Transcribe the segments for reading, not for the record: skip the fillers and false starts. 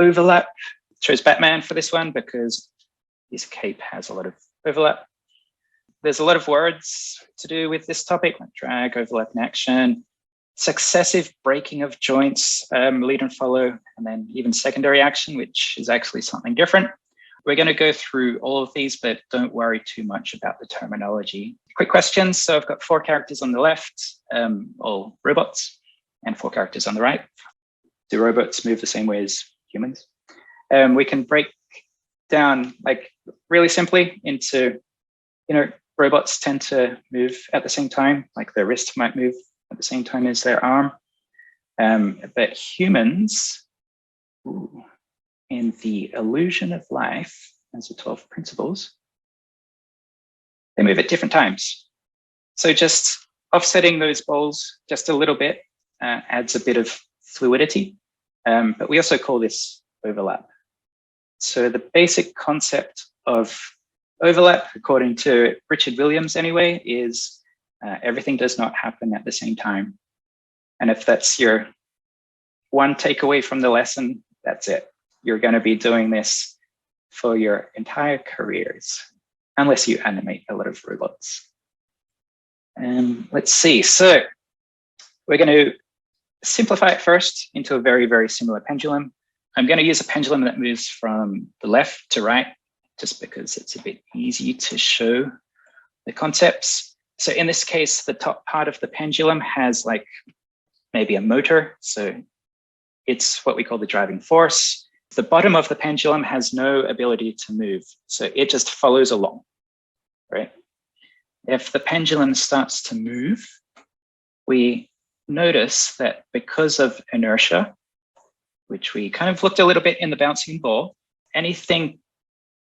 Overlap. Chose Batman for this one because his cape has a lot of overlap. There's a lot of words to do with this topic, like drag, overlap, and action. Successive breaking of joints, lead and follow, and then even secondary action, which is actually something different. We're going to go through all of these, but don't worry too much about the terminology. Quick questions. So I've got 4 characters on the left, all robots, and 4 characters on the right. Do robots move the same way as humans? We can break down, like, really simply into, robots tend to move at the same time, like their wrist might move at the same time as their arm. But humans, in the illusion of life, as the 12 principles, they move at different times. So just offsetting those balls just a little bit adds a bit of fluidity. But we also call this overlap. So the basic concept of overlap, according to Richard Williams anyway, is everything does not happen at the same time. And if that's your one takeaway from the lesson, that's it. You're going to be doing this for your entire careers, unless you animate a lot of robots. Let's see. So we're going to simplify it first into a very, very similar pendulum. I'm going to use a pendulum that moves from the left to right, just because it's a bit easy to show the concepts. So in this case, the top part of the pendulum has like maybe a motor. So it's what we call the driving force. The bottom of the pendulum has no ability to move. So it just follows along, right? If the pendulum starts to move, we notice that because of inertia, which we kind of looked a little bit in the bouncing ball, anything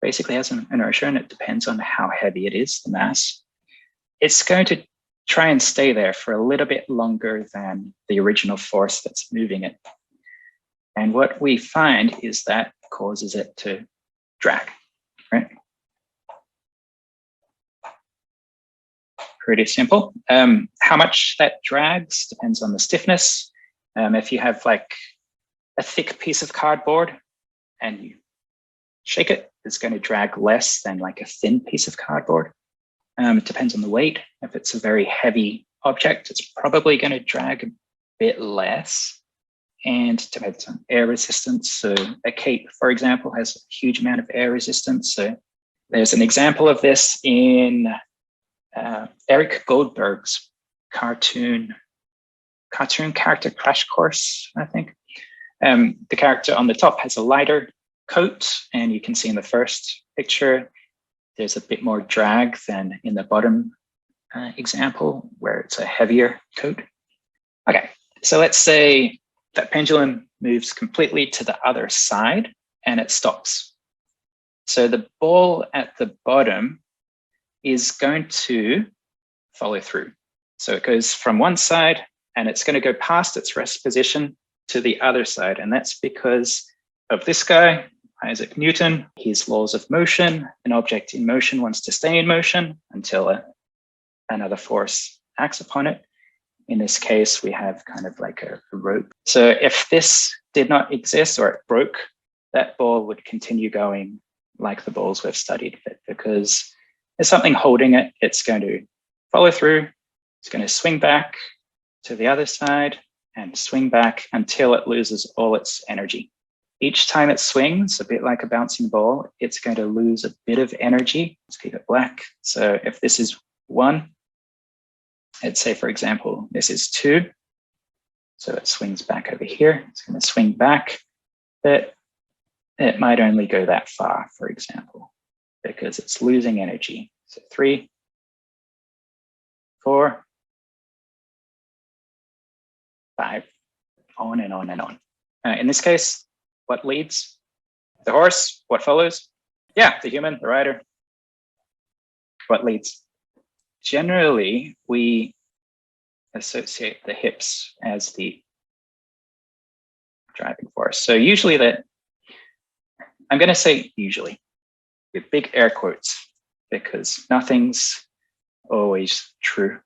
basically has an inertia, and it depends on how heavy it is, the mass. It's going to try and stay there for a little bit longer than the original force that's moving it. And what we find is that causes it to drag, right? Pretty simple. How much that drags depends on the stiffness. If you have like a thick piece of cardboard and you shake it, it's going to drag less than like a thin piece of cardboard. It depends on the weight. If it's a very heavy object, it's probably going to drag a bit less, and it depends on air resistance. So a cape, for example, has a huge amount of air resistance. So there's an example of this in Eric Goldberg's cartoon character Crash Course, I think. The character on the top has a lighter coat, and you can see in the first picture, there's a bit more drag than in the bottom example, where it's a heavier coat. Okay, so let's say that pendulum moves completely to the other side and it stops. So the ball at the bottom is going to follow through. So it goes from one side and it's going to go past its rest position to the other side. And that's because of this guy, Isaac Newton, his laws of motion. An object in motion wants to stay in motion until another force acts upon it. In this case, we have kind of like a rope. So if this did not exist or it broke, that ball would continue going like the balls we've studied. But because there's something holding it, it's going to follow through. It's going to swing back to the other side and swing back until it loses all its energy. Each time it swings, a bit like a bouncing ball, it's going to lose a bit of energy. Let's keep it black. So if this is 1, let's say, for example, this is 2. So it swings back over here. It's going to swing back, but it might only go that far, for example, because it's losing energy. So 3, 4, 5, on and on and on. In this case, what leads? The horse. What follows? Yeah, the human, the rider. What leads? Generally, we associate the hips as the driving force. So usually I'm going to say usually, with big air quotes, because nothing's always true.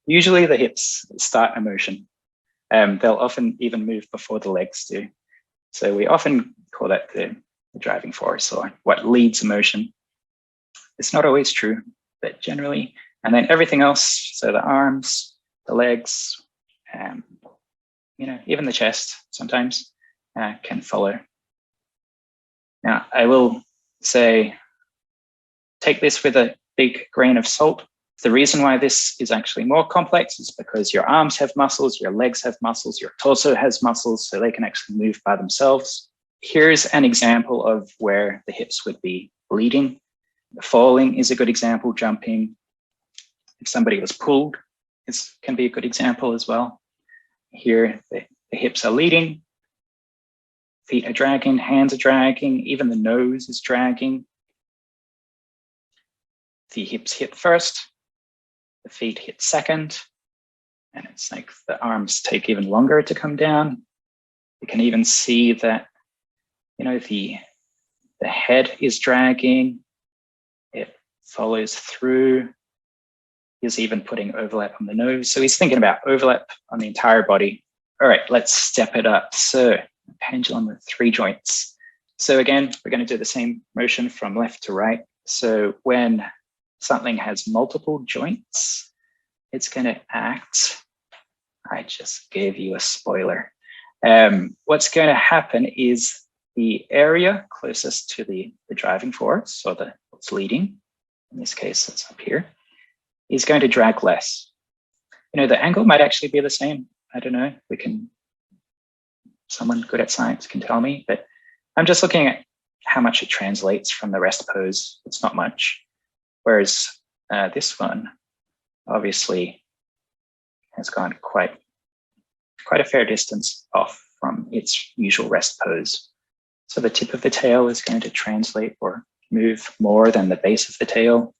Usually the hips start a motion. They'll often even move before the legs do. So we often call that the driving force, or what leads motion. It's not always true, but generally. And then everything else, so the arms, the legs, even the chest sometimes can follow. Now, I will say, take this with a big grain of salt. The reason why this is actually more complex is because your arms have muscles, your legs have muscles, your torso has muscles, so they can actually move by themselves. Here's an example of where the hips would be leading. Falling is a good example, jumping. If somebody was pulled, this can be a good example as well. Here, the hips are leading, feet are dragging, hands are dragging, even the nose is dragging. The hips hit first, the feet hit second, and it's like the arms take even longer to come down. You can even see that, the head is dragging, it follows through. He's even putting overlap on the nose. So he's thinking about overlap on the entire body. All right, let's step it up. So pendulum with 3 joints. So again, we're going to do the same motion from left to right. So when something has multiple joints, it's going to act. I just gave you a spoiler. What's going to happen is the area closest to the driving force, or what's leading, in this case, it's up here, is going to drag less. The angle might actually be the same. I don't know. Someone good at science can tell me, but I'm just looking at how much it translates from the rest pose. It's not much. Whereas this one obviously has gone quite a fair distance off from its usual rest pose. So the tip of the tail is going to translate or move more than the base of the tail.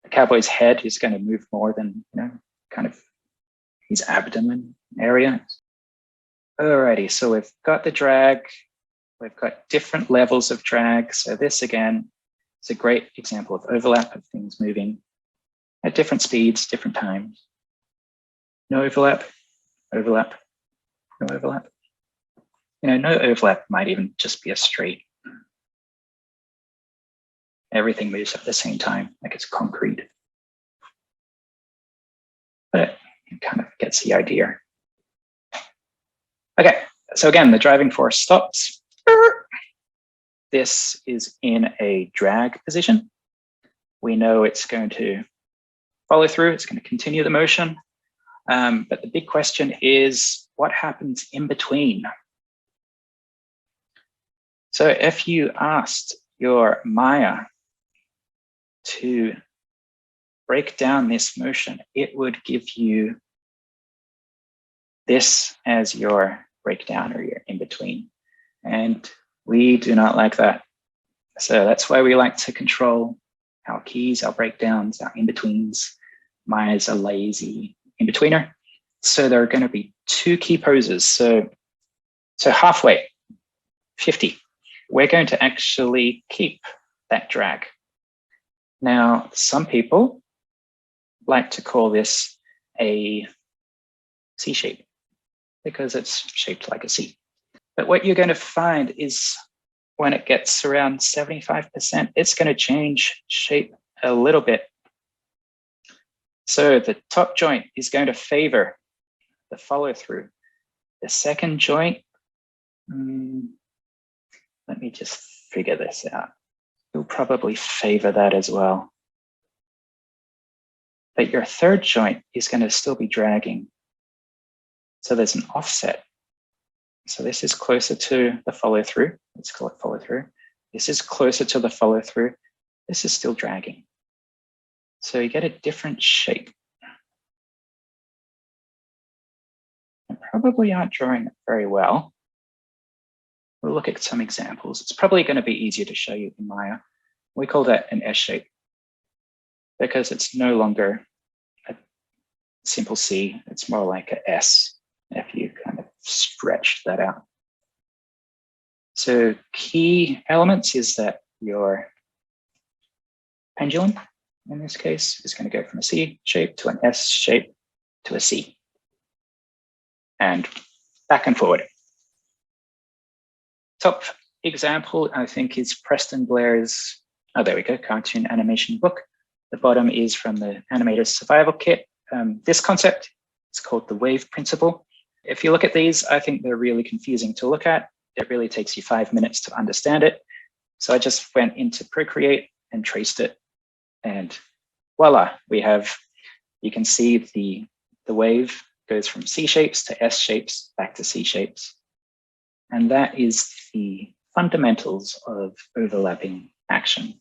The cowboy's head is going to move more than, kind of his abdomen area. Alrighty, so we've got the drag. We've got different levels of drag. So this, again, is a great example of overlap of things moving at different speeds, different times. No overlap, overlap, no overlap. No overlap might even just be a straight. Everything moves at the same time, like it's concrete. But it kind of gets the idea. Okay, so again, the driving force stops. This is in a drag position. We know it's going to follow through, it's going to continue the motion. But the big question is, what happens in between? So if you asked your Maya to break down this motion, it would give you this as your breakdown or your in-between. And we do not like that. So that's why we like to control our keys, our breakdowns, our in-betweens. Maya's a lazy in-betweener. So there are going to be 2 key poses. So halfway, 50. We're going to actually keep that drag. Now, some people like to call this a C shape because it's shaped like a C. But what you're going to find is when it gets around 75%, it's going to change shape a little bit. So the top joint is going to favor the follow through. The second joint, let me just figure this out. You'll probably favor that as well. But your third joint is going to still be dragging. So there's an offset. So this is closer to the follow through. Let's call it follow through. This is closer to the follow through. This is still dragging. So you get a different shape. I probably aren't drawing it very well. We'll look at some examples. It's probably going to be easier to show you in Maya. We call that an S shape because it's no longer a simple C. It's more like an S if you kind of stretch that out. So key elements is that your pendulum, in this case, is going to go from a C shape to an S shape to a C. and back and forward. Top example, I think, is Preston Blair's, oh, there we go, cartoon animation book. The bottom is from the Animator's Survival Kit. This concept is called the wave principle. If you look at these, I think they're really confusing to look at. It really takes you 5 minutes to understand it. So I just went into Procreate and traced it. And voila, we have, you can see the wave goes from C shapes to S shapes back to C shapes. And that is the fundamentals of overlapping action.